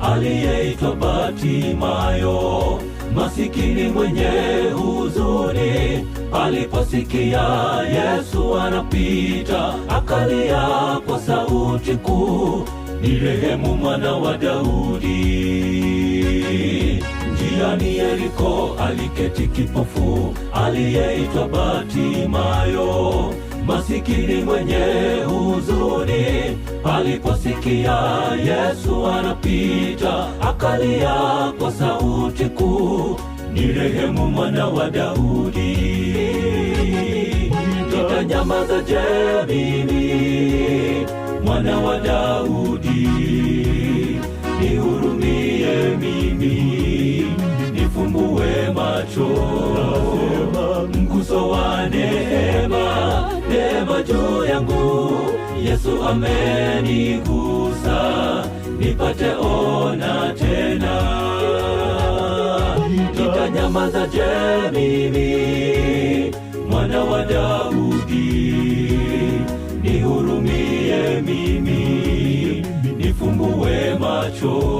aliyeitwa Bartimayo, masikini mwenye huzuni. Aliposikia Yesu anapita, akalia kwa sauti kuu, "Nirehemu, Mwana wa Daudi." Njiani Yeriko aliketi kipofu aliyeitwa Bartimayo, masikini mwenye huzuni. Aliposikia Yesu anapita, akalia kwa sauti kuu, "Nirehemu, Mwana wa Daudi." Nitanyamaza je mimi, Mwana wa Daudi? Nihurumie mimi, nifumbue macho. Mguso wa neema, neema juu yangu. Yesu amenigusa, nipate ona tena. Nitanyamaza je mimi, Mwana wa Daudi? Nihurumie mimi, nifumbue macho.